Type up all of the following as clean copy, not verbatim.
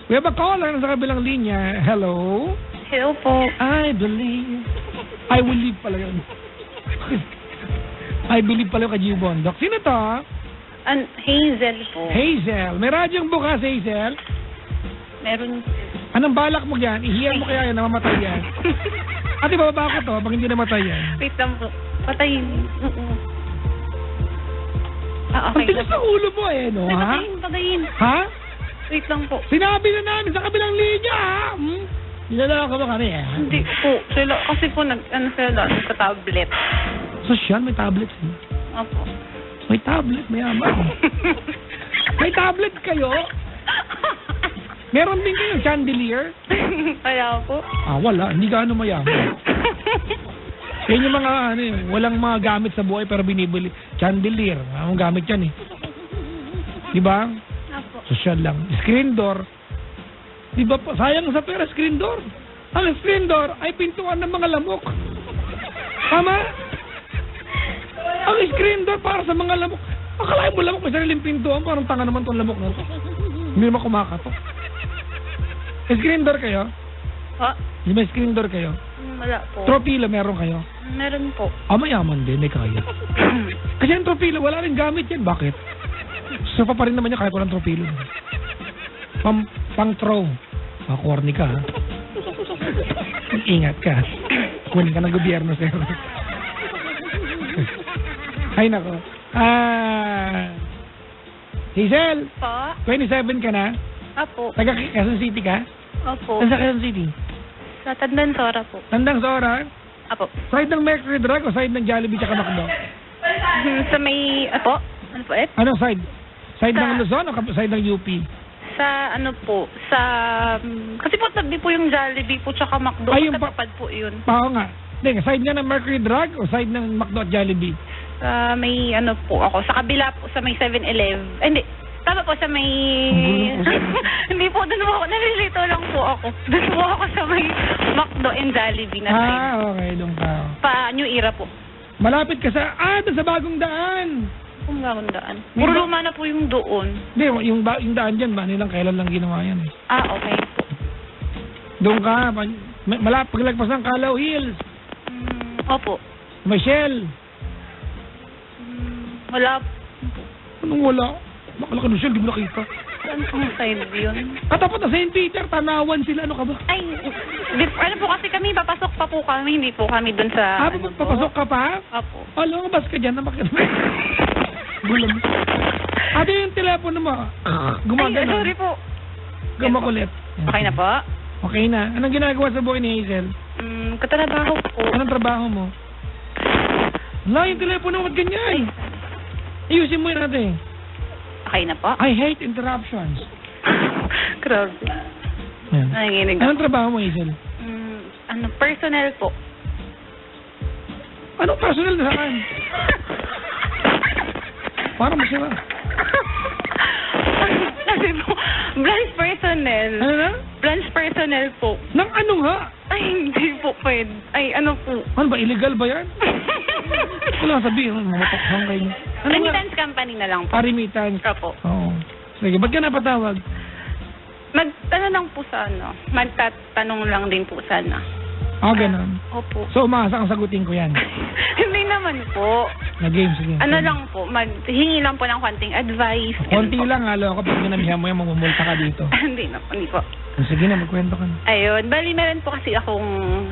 We have a caller sa kabilang linya. Hello? Hello po. I believe. I will live pala yun. I believe pala yung kay Bondok. Sino to? Hazel po. Hazel. May radyong bukas, Hazel. Meron. Anong balak mo yan? Ihiyan mo kaya yan, namamatay yan. Ate, bababa ko to pag hindi namatay yan. Wait lang po. Patayin. Ang Okay. tigas ng ulo mo eh, no? Ha? Patayin. Ha? Wait lang po. Sinabi na namin sa kabilang linya, ha? Nilalaka mo kami, eh. Hindi po. Sila, kasi po, sila doon sa tablet. Sosyal, may tablet. Opo. May tablet, may ama. May tablet kayo? Meron din kayo chandelier? Kaya po. Wala. Hindi gaano mayaman. Yan yung mga, walang mga gamit sa buhay pero binibili. Chandelier. Anong gamit yan, eh? Diba? Opo. Sosyal lang. Screen door. Diba pa? Sayang sa pera, screen door. Ang screen door ay pintuan ng mga lamok. Tama? Ang screen door para sa mga lamok. Akalain mo lamok, may sariling pintuan. Parang tanga naman tong lamok na ito. Hindi naman kumakatok. Screen door kayo? Ha? May screen door kayo? Wala po. Tropilo meron kayo? Meron po. Mayaman din, may kaya. Kasi yung tropilo, wala rin gamit yan. Bakit? So pa rin naman niya, kaya ko ng tropilo. Pang-throw. Corny ka, ha? Ingat ka. Kunin ka ng gobyerno, sir. Ay, nako. Hazel, Po? 27 ka na? Apo. Taga Quezon City ka? Opo. Saan sa Quezon City? Sa Tandansora po. Tandang sa oras? Apo. Side ng Mercury Drug o side ng Jollibee tsaka McDo? Sa may... Apo? Ano po, Anong side? Side Sa- ng Luzon o side ng UP? Sa ano po, sa... Kasi po tabi po yung Jollibee po tsaka McDo. Ay, yung Katapad po yun. Oo nga. Hindi, side nga ng Mercury Drug o side ng McDo at Jollibee? Sa may ano po ako. Sa kabila po, sa may 7-Eleven. Hindi. Tama po sa may... Hindi po, doon po ako. Nalilito lang po ako. Doon po ako sa may McDo and Jollibee na side. Okay, doon ka. Pa New Era po. Malapit ka sa... doon sa bagong daan. Kung daan. May Puro luma na po yung doon. Hindi, yung daan dyan, nilang kailan lang ginawa yan. Okay po. Doon ka, paglagpas ng Calao Hills. Opo. Michelle. Wala. Anong wala? Bakala ka Michelle, di mo nakita. Saan pong side yun? Katapat na St. Peter, Tanawan sila, ano ka ba? Ay, ano po kasi kami, papasok pa po kami, hindi po kami dun sa... Papasok ka pa? Opo. Lumabas ka dyan, namakit mo. Gulam. Ate, yung telepono mo, gumagano. Ay, sorry po. Gumakulit. Okay na po? Okay na. Anong ginagawa sa buhay ni Hazel? Katrabaho po. Anong trabaho mo? Wala, yung telepono mo ganyan. Ayusin mo yun natin. Okay na po? I hate interruptions. Grabe. Yan. Nanginginig Anong ako. trabaho mo, Hazel? Personnel po. Anong personal na saan? Para masira. Kasi po, branch personnel. Ano na? Branch personnel po. Nang ano nga? Ay, hindi po pwede. Ay, ano po? Ano ba, illegal ba yan? Wala sabihin, mamatakhan kayo. Ano nga? Remittance company na lang po. Remittance. Opo. Oo. Sige, ba't ka napatawag? Magtanong lang po sa ano. Magtatanong lang din po sana. Ganun. Opo. So, umaasa kang sagutin ko yan. Hindi naman po. Na-game, sige. Ano lang po, maghingi lang po ng konting advice. Konti Ganun po. lang, kapag ginamihan mo yan, mamumulta ka dito. Hindi po. Sige na, magkwento ka na. Ayun, bali meron po kasi akong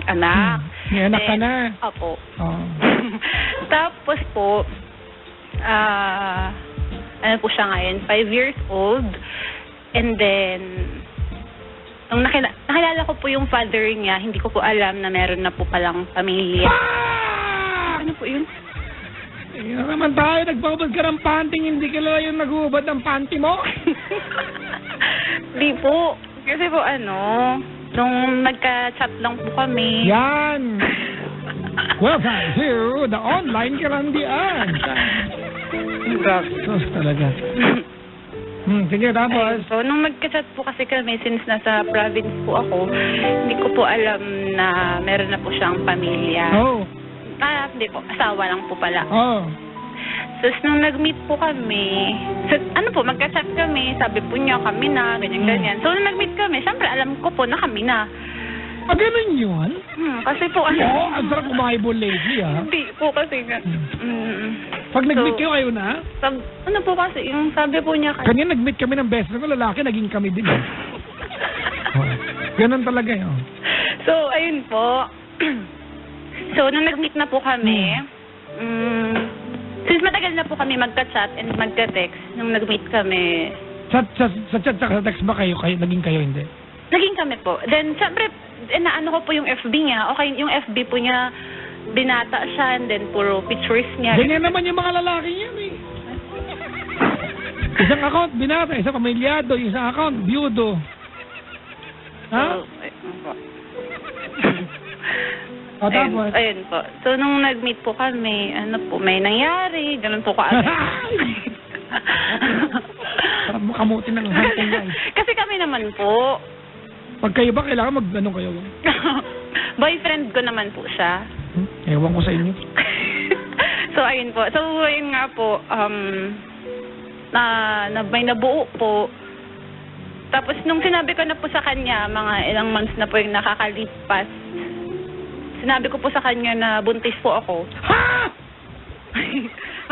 anak. May anak ka Then, na. Opo. Oo. Tapos po, ano po siya ngayon, 5 years old. And then, nung nakilala ko po yung father niya, hindi ko po alam na meron na po palang pamilya. Ano po yun? Hindi naman tayo, nagpahubad ka ng panting, hindi kilala yung naghubad ng panty mo. Di po. Kasi po nung nagka-chat lang po kami. Yan! Welcome to the online kalandian. Sos talaga. Sige, tapos. So, nung nagka-chat po kasi kami, since nasa province po ako, hindi ko po alam na meron na po siyang pamilya. Oh. Hindi po, asawa lang po pala. Oh. Tapos nung nag-meet po kami, magka-chat kami, sabi po niya kami na, ganyan-ganyan. So nung nag-meet kami, syempre alam ko po na kami na. Ah, ganun yun? Kasi po Oo, ang sarap kumaibol lately, ha? Hindi po kasi Pag nag-meet kayo na, ano po kasi, yung sabi po niya kasi, kanina nag-meet kami ng best friend ko, lalaki, naging kami din. Ganun talaga yun. So, ayun po. So, nung nag-meet na po kami, since matagal na po kami magka-chat and magka-text, nung nag-meet kami, Sa chat, sa text ba kayo, naging kayo, hindi? naging kami po. Then, syempre, naano ko po yung FB niya. Okay, yung FB po niya, binata siya, and then puro pictures niya. Ganyan naman yung mga lalaki yan, eh. Isang account, binata, isang pamilyado, isang account, biyudo. Ha? So, ayun po. O, tapos? Ayun po. So, nung nag-meet po kami, may nangyari, ganun po kaagad. Sarap mo kamutin ng hantay yan. Kasi kami naman po, Pag kayo ba, kailangan mag-ano kayo? boyfriend ko naman po siya. Ewan ko sa inyo. So, ayun po. So, ayun nga po, may nabuo po. Tapos, nung sinabi ko na po sa kanya, mga ilang months na po yung nakakalipas, sinabi ko po sa kanya na buntis po ako. Ha?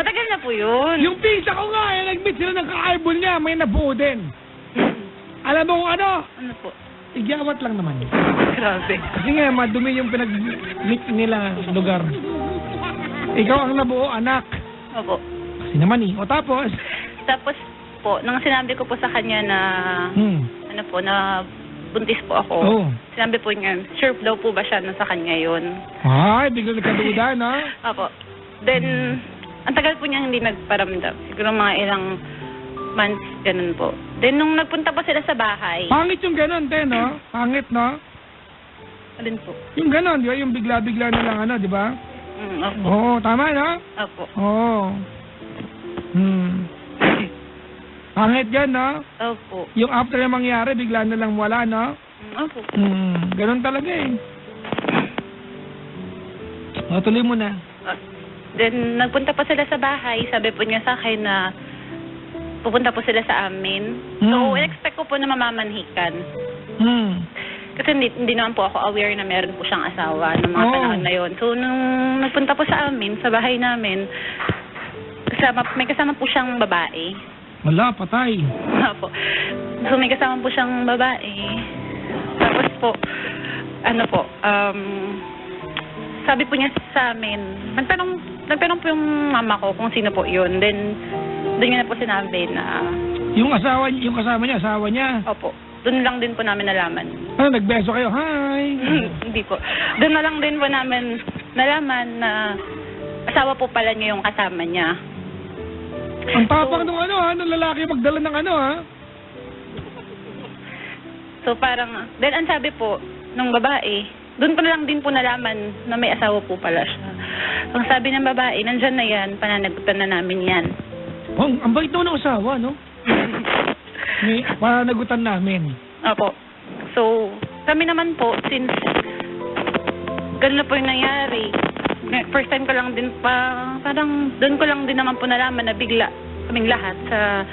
Matagal na po yun. Yung pizza ko nga, nag-meet sila ng ka-eyeball niya, may nabuo din. Alam mo kung ano? Ano po? Igyawat lang naman. Grabe. Kasi nga, madumi yung pinag-meet nila lugar. Ikaw ang nabuo, anak. Opo. Kasi naman eh. O tapos? Tapos po, nung sinabi ko po sa kanya na, na buntis po ako, Oo. sinabi po niya, sure daw po ba siya na sa kanya yun? Ay, bigla nagkaduda, no? Opo. Then, ang tagal po niya hindi nagparamdam. Siguro mga ilang months, ganun po. Then, nung nagpunta po sila sa bahay, Pangit yung ganon, te, no? Pangit, no? alin po? Yung ganon, di ba? Yung bigla-bigla na lang, ano, di ba? Opo. Oo, tama, no? Opo. Oo. Pangit yan, no? Opo. Yung after yung mangyari, bigla na lang wala, no? Opo. Ganon talaga, eh. O, tuloy mo na. Then, nagpunta po sila sa bahay. Sabi po niya sa akin na pupunta po sila sa amin. So, in-expect ko po na mamamanhikan. Kasi hindi naman po ako aware na meron po siyang asawa ng mga panahon na yun. So, nung nagpunta po sa amin, sa bahay namin, may kasama po siyang babae. Wala, patay. Opo. So, may kasama po siyang babae. Tapos po, sabi po niya sa amin, nagtanong po yung mama ko kung sino po yun. Then, doon niya na po sinabi na... Yung kasama niya, asawa niya. Opo. Doon lang din po namin nalaman. Ano, nagbeso kayo? Hi! Hindi po. Doon na lang din po namin nalaman na asawa po pala niya yung kasama niya. Ang tapang nung nung lalaki magdala ng ha? So parang, then ang sabi po nung babae, doon pa na lang din po nalaman na may asawa po pala siya. Ang sabi ng babae, nandyan na yan, pananagutan na namin yan. Oh, ang bait naman ng asawa, no? May pananagutan namin. Opo. So, kami naman po, since ganun na po yung nangyari, first time ko lang din parang doon ko lang din naman po nalaman na bigla kaming lahat sa...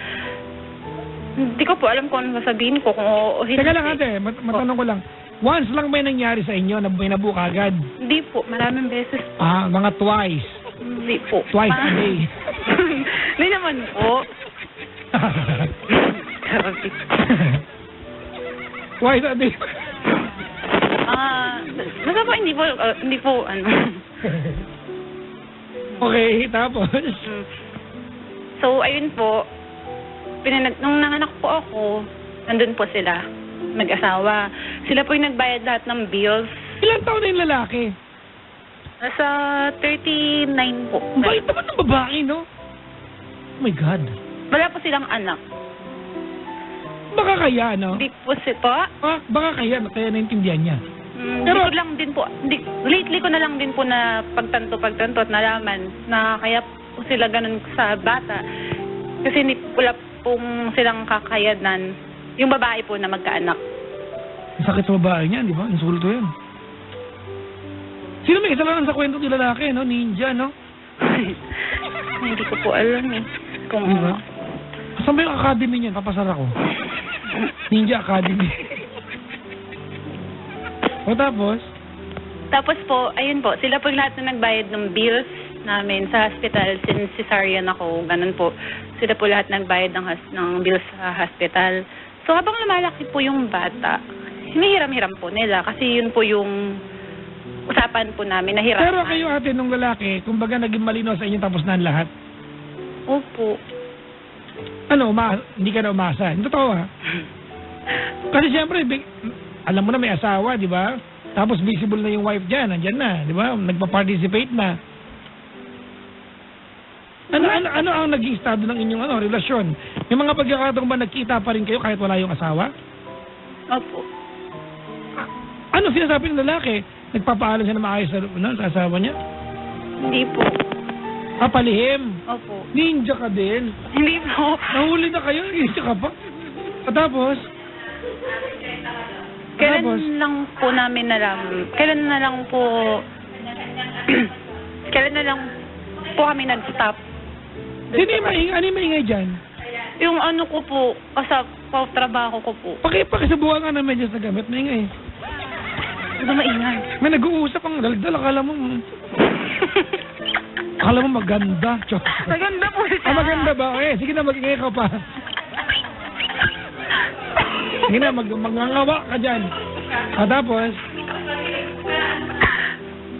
Hindi ko po alam kung ano sasabihin ko, kung oo o hindi. Teka lang ate, matanong ko lang. Once lang may nangyari sa inyo na may nabuo agad? Hindi po, maraming beses. Mga twice. Hindi po. Twice a day. Hindi naman po. Grabe. Twice a day. Basta po, hindi po, Okay, tapos? So, ayun po, nung nanganak po ako, nandun po sila, mag-asawa. Sila po yung nagbayad lahat ng bills. Ilan taon na yung lalaki? Nasa 39 po. Ang bait naman ng babae, no? Oh my God. Wala po silang anak. Baka kaya, no? Hindi po Baka kaya naintindihan niya. Pero ko lang din po, lately ko na lang din po na pagtanto at nalaman na kaya po sila ganun sa bata. Kasi wala pong silang kakayanan. Yung babae po na magkaanak. Sakit sa babae niya, di ba? Insulto yan. Sino may kasalanan sa kwento ng lalaki, no? Ninja, no? Hindi ko po alam eh. Kung... Di ba? Saan ba yung academy niyan? Papasara ko. Ninja Academy. O tapos? Tapos po, ayun po, sila po lahat na nagbayad ng bills namin sa hospital since cesarean ako, ganun po. Sila po lahat nagbayad ng bills sa hospital. So habang lumalaki po yung bata, hinihiram-hiram po nila kasi yun po yung usapan po namin, nahirapan. Pero kayo ate, nung lalaki, kumbaga naging malino sa inyo tapos na ang lahat. Opo. Ano, hindi ka na umasa. Hindi totoo ha. Kasi siyempre, alam mo na may asawa, di ba? Tapos visible na yung wife dyan, nandyan na, di ba? Nagpa-participate na. Ano ang naging estado ng inyong relasyon? May mga pagkakataon ba nagkita pa rin kayo kahit wala yung asawa? Opo. Ano sinasabi ng lalaki? Nagpapaalam siya na maayos sa asawa niya? Hindi po. Palihim? Opo. Ninja ka din? Hindi po. Nahuli na kayo? Ninja ka pa? Tapos? Kailan lang po namin kailan na lang po kami nag-stop? Ano yung maingay dyan? Yung ano ko po, trabaho ko po. Pakisabuhan nga ng medyas na gamit, maingay. Ano maingay? May nag-uusap ang daldal, akala mo maganda. Maganda po siya. Maganda ba? Sige na, mag-ingay ka pa. Sige na, magngangawa ka dyan.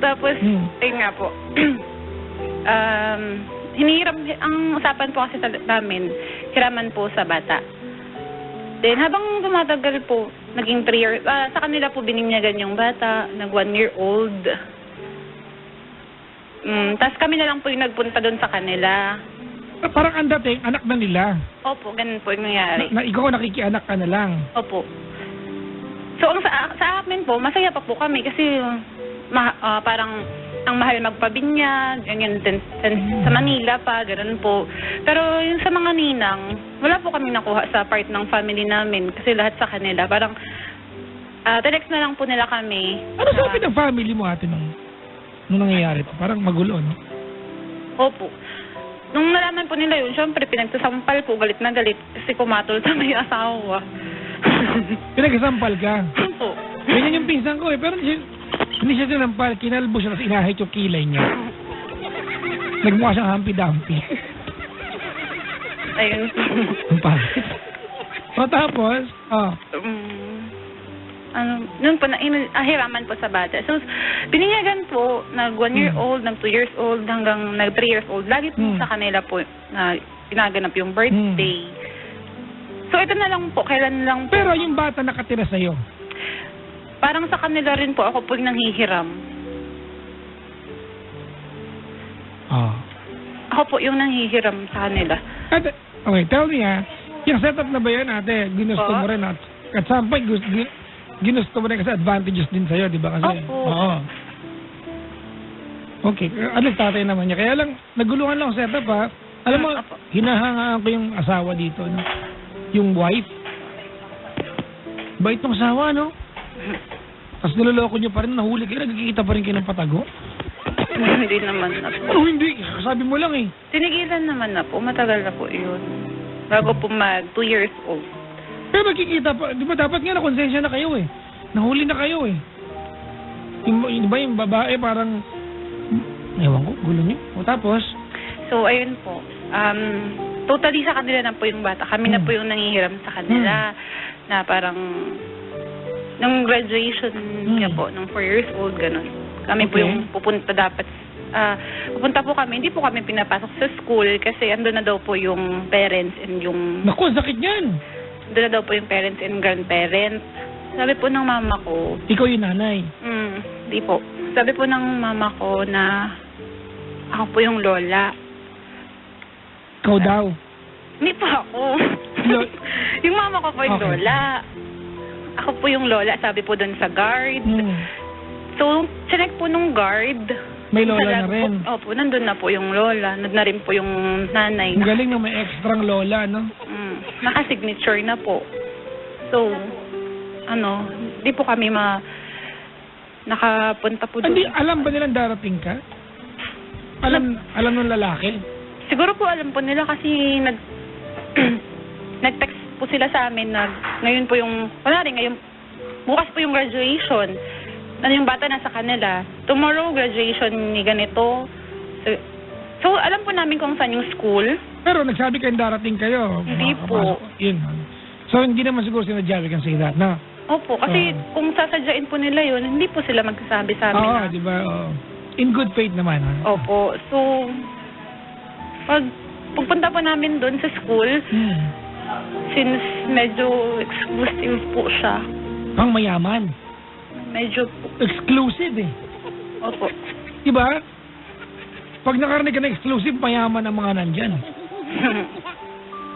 Tapos? Ayun nga po. Ang usapan po kasi namin, hiraman po sa bata. Then, habang tumatagal po, naging 3 years, sa kanila po bininyagan yung bata, nag 1 year old. Tapos kami na lang po yung nagpunta doon sa kanila. Parang ang dating, anak na nila. Opo, ganun po yung nangyari. Ikaw nakikianak ka na lang. Opo. So, sa amin po, masaya pa po kami kasi parang ang mahal magpabinyag, ganyan, sa Manila pa, ganun po. Pero yung sa mga ninang, wala po kami nakuha sa part ng family namin kasi lahat sa kanila. Parang, text na lang po nila kami. Ano sabi ng family mo ate nung nangyayari po? Parang magulo, no? Opo. Nung nalaman po nila yun, syempre pinagsasampal po, galit na galit kasi kumatol sa may asawa. Pinagsasampal ka? Opo. Ganyan yung pinsan ko pero hindi siya sinampal, kinalbo siya kasi inahit yung kilay niya. Nagmukha siyang hampi-dampi. Ayun po. Ang pangit. Tapos, nun po, hiraman po sa bata. So, bininyagan po, nag 1 year old, nag 2 years old, hanggang nag 3 years old. Lagi po sa kanila po na ginaganap yung birthday. So, ito na lang po, kailan lang po. Pero yung bata nakatira sa'yo? Parang sa kanila rin po, ako po yung nanghihiram. Ako po yung nanghihiram sa kanila. Okay, tell me yung setup na ba yan ate, ginusto mo rin at some point, ginusto mo rin kasi advantages din sa'yo, di ba? Kasi, oo. Okay, tatay naman niya. Kaya lang, naguluhan lang ang setup Alam mo, hinahangaan ko yung asawa dito, no? Yung wife. Bait ng asawa, no? Tapos niloloko nyo pa rin, nahuli kayo, nagkikita pa rin kayo ng patago? Hindi naman na po. Ano hindi? Sabi mo lang eh. Tinigilan naman na po, matagal na po yun. Bago po mag 2 years old. Pero nagkikita pa, di ba dapat nga nakonsensya na kayo eh. Nahuli na kayo eh. Yung babae parang, ewan ko, gulo nyo. Tapos? So, ayun po. Totally sa kanila na po yung bata. Kami na po yung nangihiram sa kanila. Na parang, nung graduation niya po, nung 4 years old, ganun. Kami po yung pupunta dapat. Pupunta po kami, hindi po kami pinapasok sa school kasi ando na daw po yung parents and yung... Naku, sakit yan! Ando na daw po yung parents and grandparents. Sabi po ng mama ko... Ikaw yung nanay? Hindi po. Sabi po ng mama ko na ako po yung lola. Ikaw daw? Hindi po ako. Yung mama ko po yung lola. Ako po yung lola, sabi po doon sa guard. So, chinek po nung guard. May lola na rin? Opo, nandun na po yung lola. Nandun na rin po yung nanay. Ang galing na may extrang lola, no? Naka-signature na po. So, di po kami nakapunta po doon. Hindi, alam ba nilang darating ka? Alam ng lalaki? Siguro po alam po nila kasi nag-text po sila sa amin na ngayon po yung, bukas po yung graduation. Ano yung bata nasa kanila. Tomorrow, graduation ni ganito. So alam po namin kung saan yung school. Pero nagsabi kayong darating kayo. Hindi po. Yun. So hindi naman siguro sinadya, we can say that, no? Opo, kasi kung sasadyain po nila yun, hindi po sila magsasabi sa amin. Oo, di ba? Oo. In good faith naman, ha? Opo. So, pagpunta po namin doon sa school, since medyo exclusive po siya. Pang mayaman. Medyo po. Exclusive, eh. Opo. Di ba? Pag nakarinig ka na exclusive, mayaman ang mga nandyan.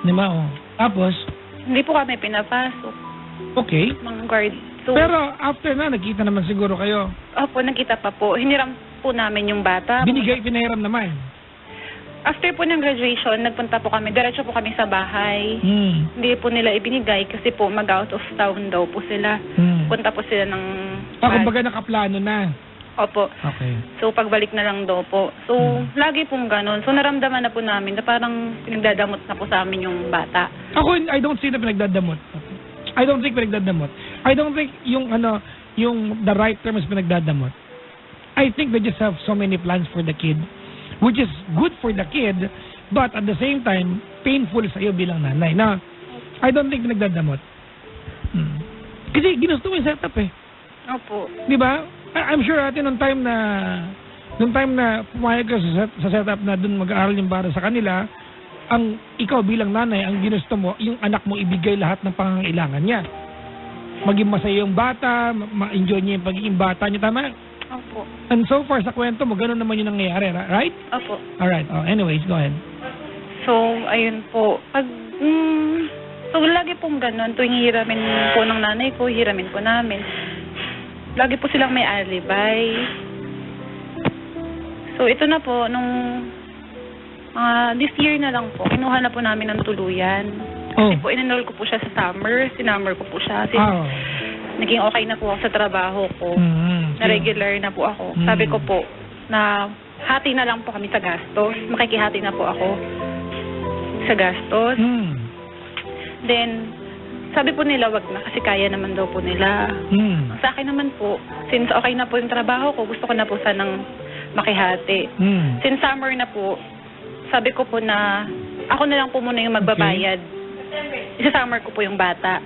Di ba? Oh. Tapos, hindi po kami pinapasok. okay. Mga guard. So, Pero after na, nagkita naman siguro kayo. opo, nakita pa po. Hiniram po namin yung bata. Pinahiram naman. After po ng graduation, nagpunta po kami. Diretso po kami sa bahay. Hindi po nila ibinigay kasi po mag-out of town daw po sila. Punta po sila ng... Kumbaga nakaplano na. Opo. Okay. So, pagbalik na lang daw po. So, lagi pong ganun. So, naramdaman na po namin na parang pinagdadamot na po sa amin yung bata. Ako, I don't see na pinagdadamot. I don't think pinagdadamot. I don't think yung the right term is pinagdadamot. I think they just have so many plans for the kid, which is good for the kid, but at the same time, painful sa iyo bilang nanay. Na, I don't think pinagdadamot. Kasi ginusto mo yung setup eh. Opo. Di ba? I'm sure nung time na pumayag ka sa setup na dun mag-aaral yung para sa kanila, ang ikaw bilang nanay, ang ginusto mo, yung anak mo ibigay lahat ng pangangailangan niya. Maging masaya yung bata, ma-enjoy niya yung pagiging bata niya, tama? Opo. And so far sa kwento mo, ganun naman yung nangyayari, right? Opo. Alright, anyways, go ahead. So, ayun po. So, lagi pong ganun. Tuwing hiramin po ng nanay ko, hiramin po namin. Lagi po silang may alibay. So, ito na po, nung this year na lang po, kinuha na po namin ng tuluyan. Kasi po, in-enroll ko po siya sa summer. Sinummer ko po siya. Naging okay na po ako sa trabaho ko. Na regular na po ako. Sabi ko po, na hati na lang po kami sa gastos. Makikihati na po ako sa gastos. Then, sabi po nila, wag na kasi kaya naman daw po nila. Sa akin naman po, since okay na po yung trabaho ko, gusto ko na po sanang makihati. Since summer na po, sabi ko po na ako na lang po muna yung magbabayad. Isa-summer ko po yung bata.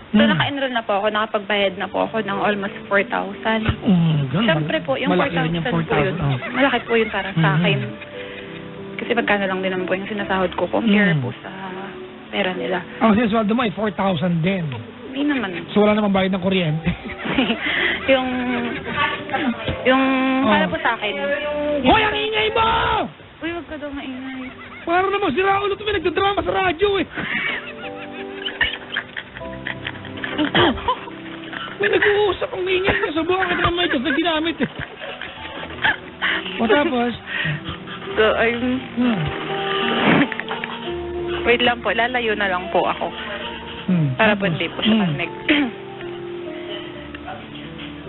So, naka-enroll na po ako, nakapagbayad na po ako ng almost 4,000. Siyempre po, yung 4,000 po yun. Malaki po yun para sa akin. Kasi magkano lang din naman po yung sinasahod ko compare po sa pera nila. Ang sinaswaldo mo ay 4,000 din. Hindi naman. So, wala namang bayad ng kuryente. yung para po sa akin. Hoy, ang ingay mo! Uy, wag ka daw maingay. Para naman sila ulo may nagdadrama sa radyo eh. May nag-uusap ang ingay ka sa buwan at may just na ginamit eh. Matapos? So, wait lang po, lalayo na lang po ako. Para po hindi po siya connect.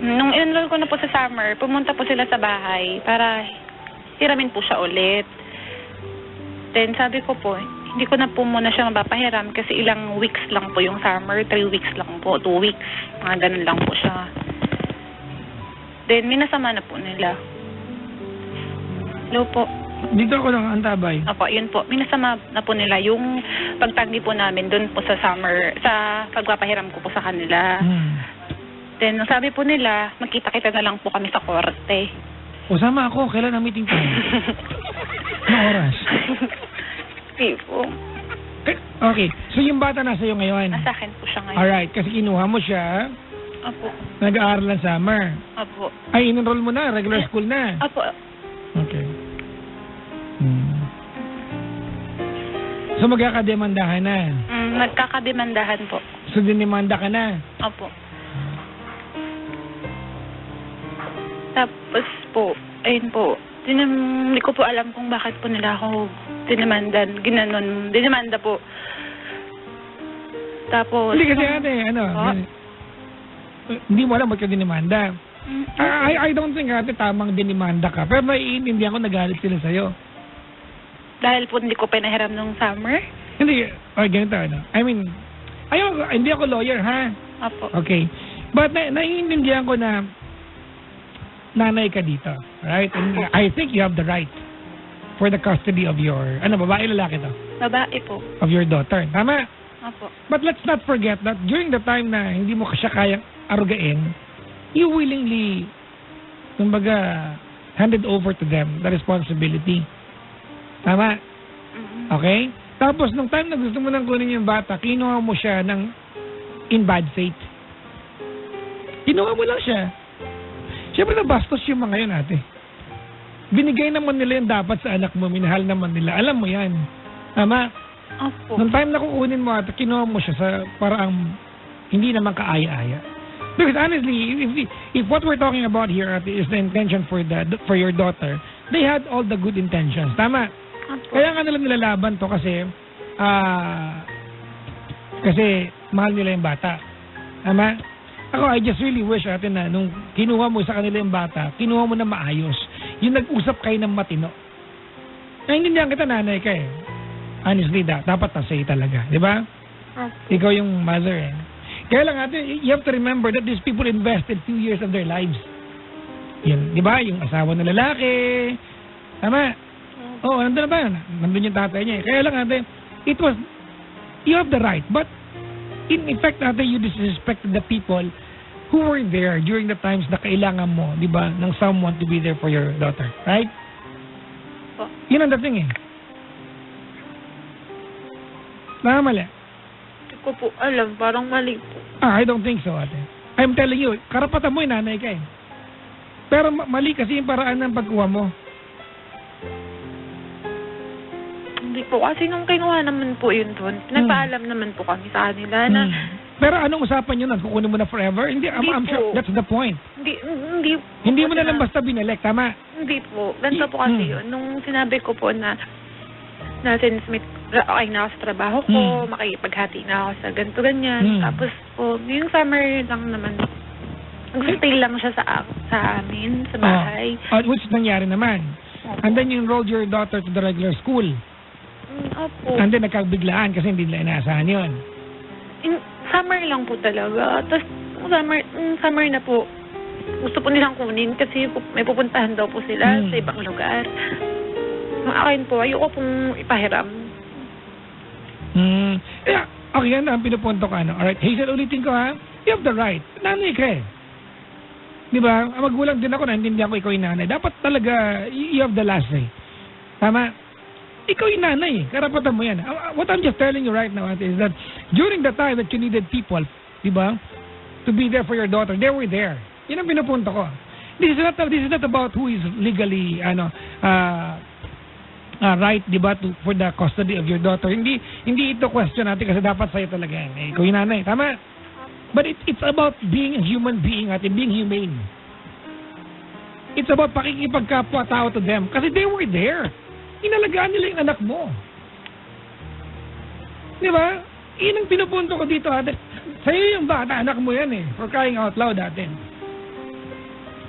Nung enroll ko na po sa summer, pumunta po sila sa bahay para hiramin po siya ulit. Then sabi ko po, hindi ko na po muna siya mapapahiram kasi ilang weeks lang po yung summer, 3 weeks lang po, 2 weeks, mga ganun lang po siya. Then minasama na po nila. Hello po. Dito ako lang antabay. Opo, yun po. Minasama na po nila yung pagtanggi po namin doon po sa summer, sa pagpapahiram ko po sa kanila. Then sabi po nila, magkita-kita na lang po kami sa korte. O sama ako, kailan ang meeting tayo? Anong oras? Hindi po. Okay, so yung bata nasa iyo ngayon? Nasa akin po siya ngayon. Alright, kasi kinuha mo siya. Opo. Nag-aaral ng summer. Opo. Ay, in-enroll mo na, regular school na. Opo. Okay. So magkakademandahan na? Nagkakademandahan po. So dinimanda ka na? Opo. Tapos po, ayun po, hindi ko po alam kung bakit po nila ako dinimanda po. Tapos... Hindi kasi hindi mo alam ba't ka dinimanda. I don't think ate tamang dinimanda ka. Pero naiintindihan ko nagalit sila sa'yo. Dahil po hindi ko pinahiram nung summer. Hindi, ganito, ano. I mean, hindi ako lawyer, ha? Opo. Okay. But naiintindihan ko na nanay ka dito, right? And I think you have the right for the custody of your, babae, lalaki to? Babae po. Of your daughter. Tama? Opo. But let's not forget that during the time na hindi mo siya kayang arugain, you willingly, kumbaga, handed over to them the responsibility. Tama? Okay? Tapos, nung time na gusto mo nang kunin yung bata, kinuha mo siya in bad faith. Kinuha mo lang siya. Siyempre, nabastos yung mga yun, ate. Binigay naman nila yung dapat sa anak mo, minahal naman nila. Alam mo yan. Tama? Opo. Nung time na kukunin mo, ate, kinuha mo siya sa paraang hindi naman kaaya-aya. Because honestly, if what we're talking about here, ate, is the intention for your daughter, they had all the good intentions. Tama? Kaya nga nila nilalaban to kasi mahal nila yung bata. Tama? Ako, I just really wish ate na nung kinuha mo sa kanila yung bata, kinuha mo na maayos. Yung nag-usap kayo ng matino. Naintindihan kita, nanay ka eh. Honestly, dapat na-say talaga. Di ba? Ikaw yung mother eh. Kaya lang ate, you have to remember that these people invested 2 years of their lives. Yun, di ba? Yung asawa ng lalaki. Tama? Oo, nandun na ba yun? Nandun yung tatay niya. Kaya lang ate, you have the right. But, in effect ate, you disrespected the people who were there during the times na kailangan mo, di ba, ng someone to be there for your daughter. Right? Yun ang dating eh. Mali. Hindi ko po alam. Parang mali po. I don't think so, ate. I'm telling you, karapatan mo yung nanay ka eh. Pero mali kasi yung paraan ng pagkuha mo. Hindi po. Kasi nung kinuha naman po yun doon, nagpaalam naman po kami sa kanila na... Pero anong usapan yun nun? Kukunin mo na forever? Hindi, I'm sure that's the point. Hindi mo na lang basta binalik, tama? Hindi po. Ganito po kasi yun. Nung sinabi ko po na since okay na ako sa trabaho ko, makikipaghati na ako sa ganito, ganyan. Tapos po, yung summer lang naman, nag-stay lang siya sa amin, sa bahay. Which nangyari naman. And then you enrolled your daughter to the regular school. Opo. And then nagkabiglaan kasi hindi nila inaasahan yun. Summer lang po talaga. Tapos, summer na po, gusto po nilang kunin kasi may pupuntahan daw po sila sa ibang lugar. Ang akin po, ayoko pong ipahiram. Yeah, okay, yan ang pinupunto ka. Alright, Hazel, ulitin ko ha. You have the right. Nanay ka eh. Di ba? Magulang din ako, naintindihan ko ikaw yung nanay. Dapat talaga, you have the last say. Tama? Ikaw yung nanay. Karapatan mo yan. What I'm just telling you right now is that during the time that you needed people, di ba, to be there for your daughter, they were there. Yan ang pinupunto ko. This is not about who is legally, right, di ba, for the custody of your daughter. Hindi ito question natin kasi dapat sa'yo talaga yan. Eh, ikaw yung nanay. Tama? But it's about being a human being at being humane. It's about pakikipagkapwa-tao to them. Kasi they were there. Inalagaan nila yung anak mo. Di ba? Yun ang pinupunto ko dito, ate. Sa'yo yung bata, anak mo yan eh. For crying out loud, ate.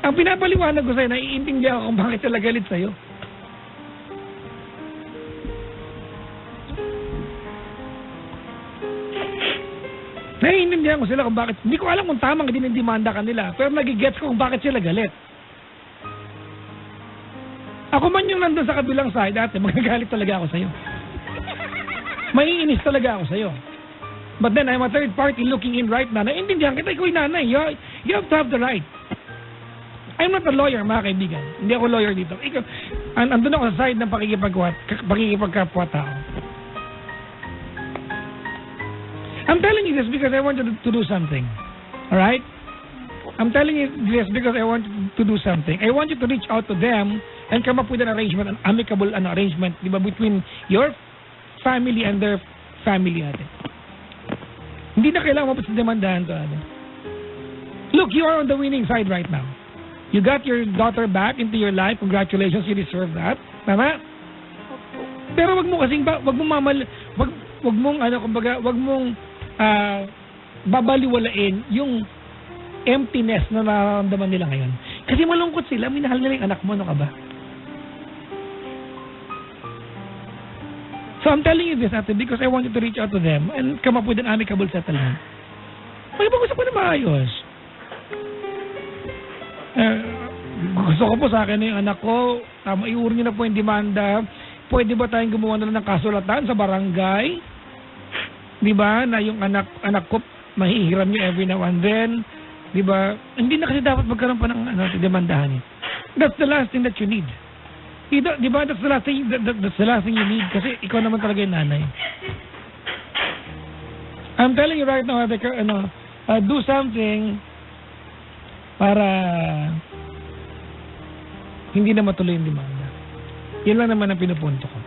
Ang pinapaliwanag ko sa'yo, naiintindihan ko kung bakit sila galit sa'yo. Naiintindihan ko sila kung bakit. Hindi ko alam kung tamang dinidemanda kanila. Pero nagigets ko kung bakit sila galit. Ako man yung nandun sa kabilang side, ate, magagalit talaga ako sa'yo. Maiinis talaga ako sa'yo. But then, I'm a third party looking in right now. Naiintindihan kita, ikaw yung nanay. You have to have the right. I'm not a lawyer, mga kaibigan. Hindi ako lawyer dito. Andun ako sa side ng pakikipagkapwa-tao. I'm telling you this because I want you to do something. Alright? I'm telling you this because I want you to do something. I want you to reach out to them and come up with an arrangement, an amicable arrangement, di ba, between your family and their family, ate. Hindi na kailangan mo pa sa demandahan to, ate. Look, you are on the winning side right now. You got your daughter back into your life. Congratulations, you deserve that. Tama? Pero wag mo babaliwalain yung emptiness na nararamdaman nila ngayon. Kasi malungkot sila, minahal nila yung anak mo, ano ka ba? So I'm telling you this, ate, because I want you to reach out to them and come up with an amicable settlement. Mag-usap ko na maayos. Gusto ko po sa akin na yung anak ko, iuri niyo na po yung demanda. Pwede ba tayong gumawa na lang ng kasulatan sa barangay? Di ba? Na yung anak ko, mahihiram niyo every now and then. Di ba? Hindi na kasi dapat magkaroon pa ng demandahan niyo. That's the last thing that you need. Di ba? That's the last thing you need. Kasi ikaw naman talaga yung nanay. I'm telling you right now, do something para hindi na matuloy yung demanda. Yan lang naman ang pinupunto ko.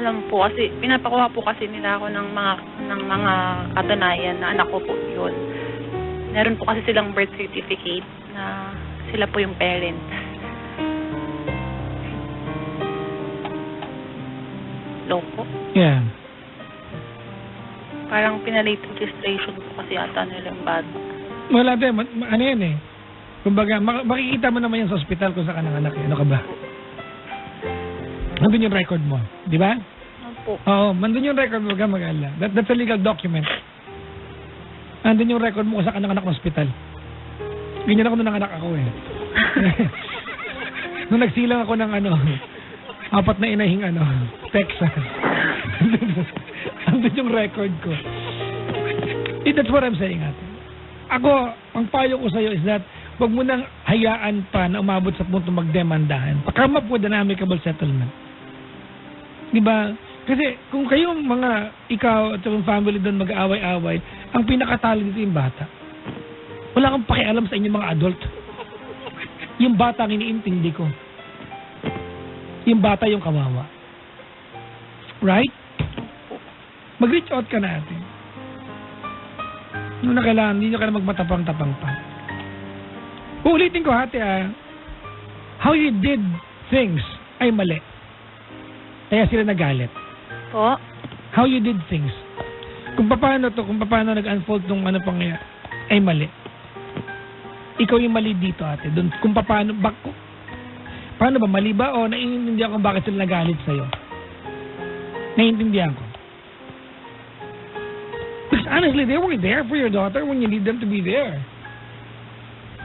Alam po kasi pinapakuha po kasi nila ako ng mga katunayan na anak ko po yun. Meron po kasi silang birth certificate na sila po yung parents. Loko. Yeah. Parang pinalate registration po kasi ata nila yung bata. Wala din. Ano yan eh. Kumbaga, makikita mo naman yan sa ospital kung saan ka nanganak eh. Ano ka ba? Nandun yung record mo. Di ba? Opo. Oo, nandun yung record mo. Huwag kang mag-alala. That's a legal document. Nandun yung record mo kung saan ka nanganak ng ospital. Ganyan ako nung nanganak ako eh. Nung nagsilang ako ng 4 na inahing Texas. Nandun yung record ko. That's what I'm saying, ate. Ako, ang payo ko sa'yo is that wag mo nang hayaan pa na umabot sa punto magdemandahan. Come up with an amicable settlement. Diba? Kasi kung kayong ikaw at yung family doon mag-aaway-away, ang pinakatalo dito yung bata. Wala kang pakialam sa inyong mga adult. Yung bata ang iniintindi ko. Yung bata yung kawawa. Right? Mag-reach out ka natin. Nung na kailangan, hindi nyo ka na magmatapang-tapang pa. Uulitin ko, ate, how you did things ay mali. Kaya sila nagalit. Po? How you did things. Kung paano nag-unfold nung pangyayari, ay mali. Ikaw yung mali dito, ate. Doon, kung paano ba, mali ba o naiintindihan ko bakit sila nagalit sa'yo? Naiintindihan ko. Because honestly, they were there for your daughter when you need them to be there.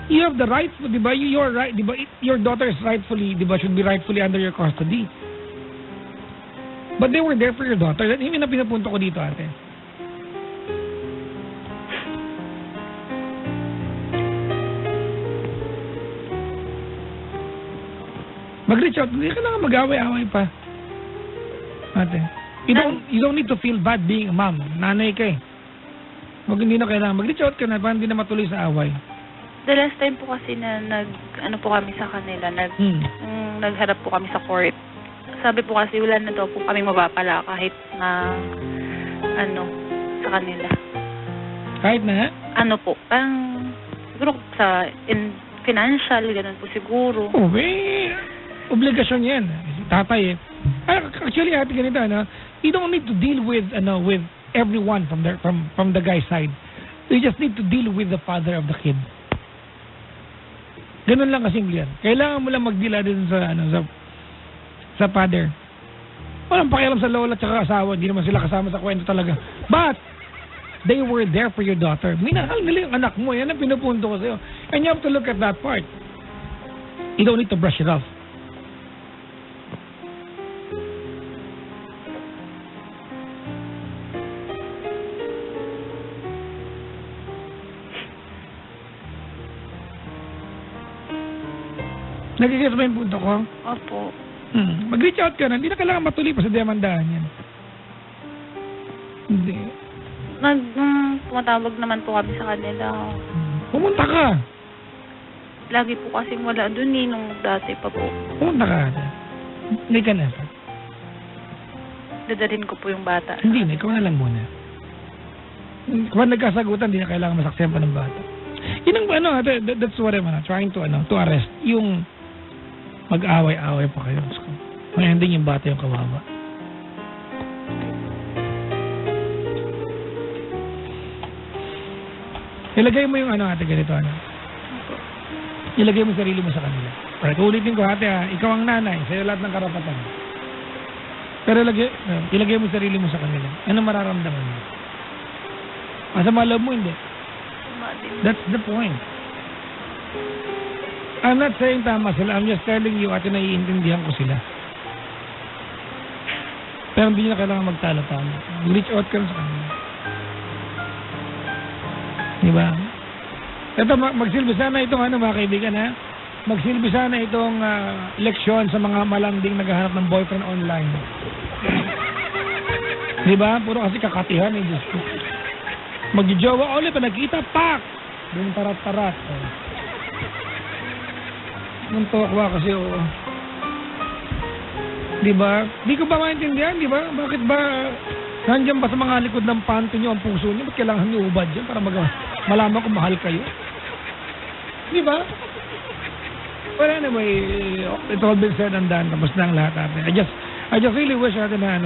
You have the right, di ba? You're right, di ba? Your daughter is rightfully, di ba, should be rightfully under your custody. But they were there for your daughter. Yun ang pinapunto ko dito, ate. Mag-reach out. Hindi ka lang mag-away-away pa. Ate. You don't need to feel bad being a mom. Nanay ka eh. Hindi na kailangan. Mag-reach out ka na para hindi na matuloy sa away. The last time po kasi na po kami sa kanila, nagharap po kami sa court. Sabi po kasi wala na daw po kami mapapala kahit na sa kanila. Kahit na? Parang siguro sa financial, ganun po siguro. Oh, obligasyon yan. Tatay eh. Actually, ate, ganito, you don't need to deal with everyone from the guy's side. You just need to deal with the father of the kid. Ganun lang kasimple yan. Kailangan mo lang mag-deal din sa father. Walang pakialam sa lola at saka asawa. Hindi naman sila kasama sa kwento talaga. But, they were there for your daughter. Minahal nila yung anak mo. Yan ang pinupunto ko sa'yo. And you have to look at that part. You don't need to brush it off. Nagigets ba yung punto ko? Opo. Mag-reach out ka na. Hindi na kailangan matuloy pa sa demandahan yan. Hindi. Tumatawag naman po kami sa kanila. Pumunta ka. Lagi po kasing wala dun nung dati pa po. Pumunta ka. Hindi ka na. Dadalhin ko po yung bata. Hindi na. Ikaw na lang muna. Kung nagkasagutan, hindi na kailangan masaksayan pa ng bata. Yun ang that's what I'm trying to arrest. Yung mag-away-away pa kayo. May-ending yung bata yung kawawa. Ilagay mo yung ate ganito. Ilagay mo sarili mo sa kanila. Alright, ulitin ko ate ha. Ikaw ang nanay. Sa'yo lahat ng karapatan. Pero ilagay mo sarili mo sa kanila. Ano mararamdaman mo? Masama loob mo, hindi. That's the point. I'm not saying tama sila. I'm just telling you, ate, naiintindihan ko sila. Pero hindi na kailangan magtalo-talo. Reach out ka sa kanila. Diba? Ito, magsilbi sana itong mga kaibigan, ha? Magsilbi sana itong leksyon sa mga malanding naghahanap ng boyfriend online. Diba? Puro kasi kakatihan, eh, Diyos ko. Magjojowa ulit, pa nagkita, pak! Yung tarat-tarat. Oh. Nung tokwa kasi, oo. Diba? Di ko ba maintindihan, diba? Bakit ba nandiyan ba sa mga likod ng panty nyo ang puso nyo? Ba't kailangan nyo ubad dyan para malaman kung mahal kayo? Diba? Well, anyway, it's all been said and done. Tapos na ang lahat natin. I just really wish natin na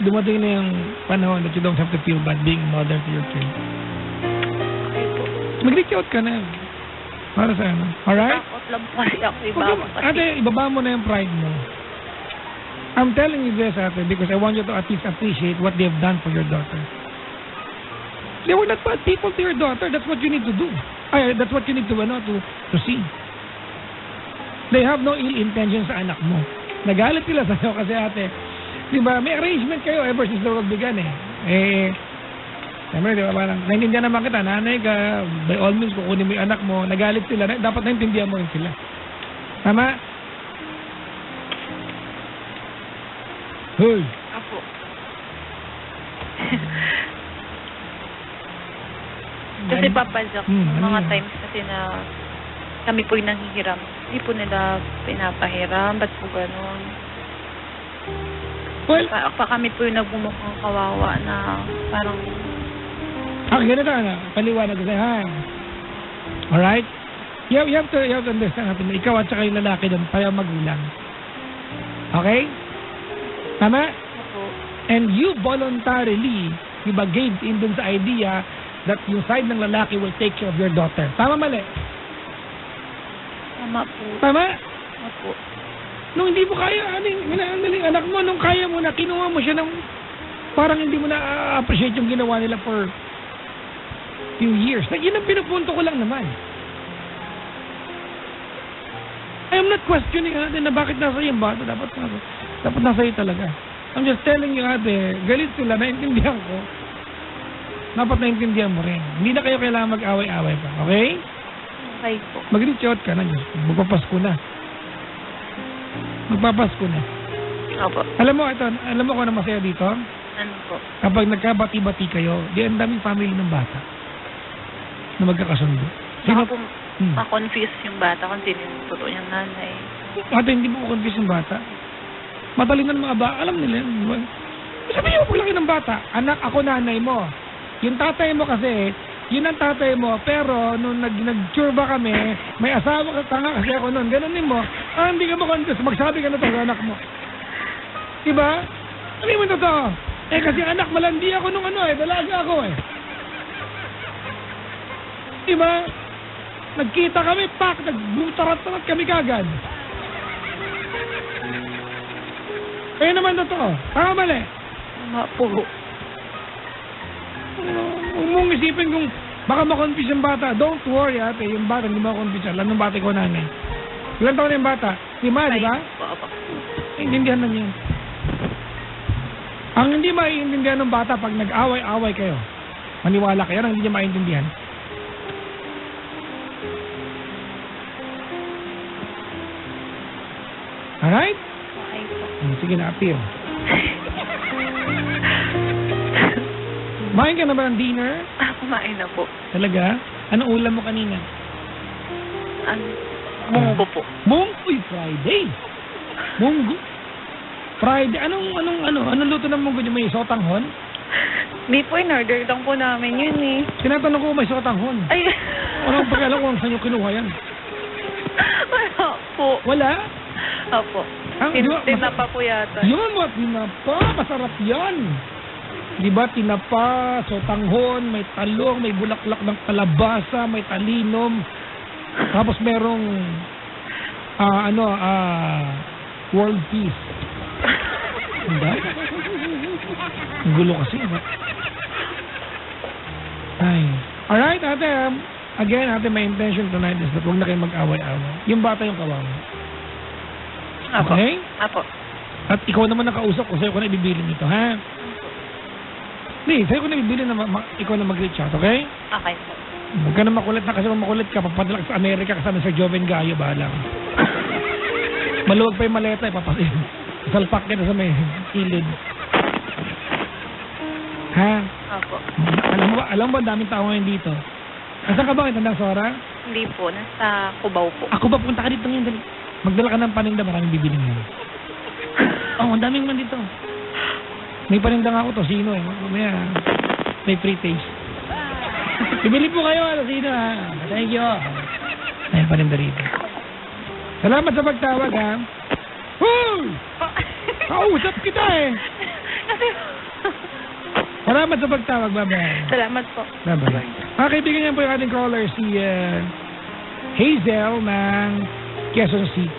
dumating na yung panahon that you don't have to feel bad being a mother to your kid. Mag-reach out ka na. Para sa ano. Alright? Takot lang po kasi ako ibaba. Ate, ibaba mo na yung pride mo. I'm telling you this, ate, because I want you to at least appreciate what they've done for your daughter. They were not bad people to your daughter. That's what you need to do. That's what you need to see. They have no ill intention sa anak mo. Nagalit sila sa'yo kasi ate, di ba, may arrangement kayo ever since the world began eh. Siyempre, di ba, parang, naintindihan naman kita, nanay ka, by all means, kukunin mo yung anak mo, nagalit sila, dapat naintindihan mo rin sila. Tama? Hoy! Apo. Kasi Papa Jack, mga times kasi na kami po'y nanghihiram. Hindi po nila pinapahiram. Ba't po gano'n? Well, kami po yung nagbumukhang kawawa na parang... ganito paliwanag ko sa'yo, ha? Alright? You have to understand natin na ikaw at saka yung lalaki doon, pareho magulang. Okay? Tama? Opo. And you voluntarily, diba, gave in dun sa idea that yung side ng lalaki will take care of your daughter. Tama, mali? Tama po. Tama? Opo. Nung hindi mo kaya, aning anak mo, nung kaya mo na, kinuha mo siya ng, parang hindi mo na appreciate yung ginawa nila for few years. Yun ang pinupunto ko lang naman. I am not questioning natin na bakit nasa iyo yung bata. Dapat nasa iyo talaga. I'm just telling you, ate, galit sila, naintindihan ko. Dapat naintindihan mo rin. Hindi na kayo kailangan mag-away-away pa. Okay? Okay po. Mag-reach out ka na. Magpapasko na. Magpapasko na. Opo. Alam mo kung ano masaya dito? Ano po? Kapag nagkabati-bati kayo, di ang daming family ng bata na magkakasundo. Baka po ma-confuse yung bata kung sino yung totoo niyang nanay. Ate, hindi mo confuse yung bata. Matalino ng mga bata. Alam nila. Sabi niyo, paglaki ng bata, anak, ako nanay mo. Yung tatay mo kasi, yun ang tatay mo, pero nung nag-churba kami, may asawa ka, tanga kasi ako nun. Ganunin mo, hindi ka ma-confuse. Magsabi ka na to sa anak mo. Diba? Ano mo totoo? Kasi anak, malandi ako nung dalaga ako Diba? Nagkita kami, pak, nagbutarat-tarat kami kagad. Kaya naman totoo. Tama mali. Tama po. Huwag mong isipin kung baka ma-confuse yung bata. Don't worry, ate. Yung bata, hindi ma-confuse. Alam ng bata ko nanay. Ilan taon na yung bata? 5, di ba? Intindihan na niya. Ang hindi maiintindihan ng bata pag nag-away-away kayo, maniwala kayo, ang hindi niya maiintindihan. Alright? Okay po. Sige na, appear. Kumain ka na ba ng dinner? Kumain na po. Talaga? Anong ulam mo kanina? Munggo po. Uy, Friday. Munggo. Friday. Anong luto ng munggo niyo? May sotanghon? Hindi po, in-order lang po namin yun Tinatanong ko may sotanghon. Ay. Walang pakialam kung saan nyo kinuha yan. Wala po. Wala? Opo. Tinapa po yata. Yun mo, tinapa. Masarap yan. Diba, tinapa, sotanghon, may talong, may bulaklak ng kalabasa, may talinom. Tapos merong world peace. Hindi? Ang gulo kasi. Ay. Alright, ate. Again, ate, my intention tonight is that huwag na kayo mag-away-away. Yung bata yung kawawa. Apo. Okay? Apo. At ikaw naman nakausap ko, sa'yo ko na ibibili nito, ha? Hindi, sa'yo ko na ibibili na ikaw na mag-reach out, okay? Okay po. Huwag ka na makulit na kasi kung makulit ka, papadala ka sa Amerika kasama sa Joven Gayo, bahala ka. Maluwag pa yung maleta, ipapasin. Salpak ka na sa may kilid. Ha? Apo. Alam mo ba, ang daming tao ngayon dito? Nasaan ka ba ngayon, Tandang Sora? Hindi po. Nasa Cubao po. Ako ba, punta ka dito ngayon, dali. Magdala ka ng paninda, maraming bibiling mo. Oh, ang daming man dito. May paninda nga ako to, sino eh. May free taste. Bibili po kayo, sino ha. Thank you. May paninda rito. Salamat sa pagtawag ha. Hoy! Kausap kita eh. Salamat sa pagtawag, bye-bye. Salamat po. Bye-bye. Mga kaibigan, yan po yung ating caller, si Hazel ng Quezon City.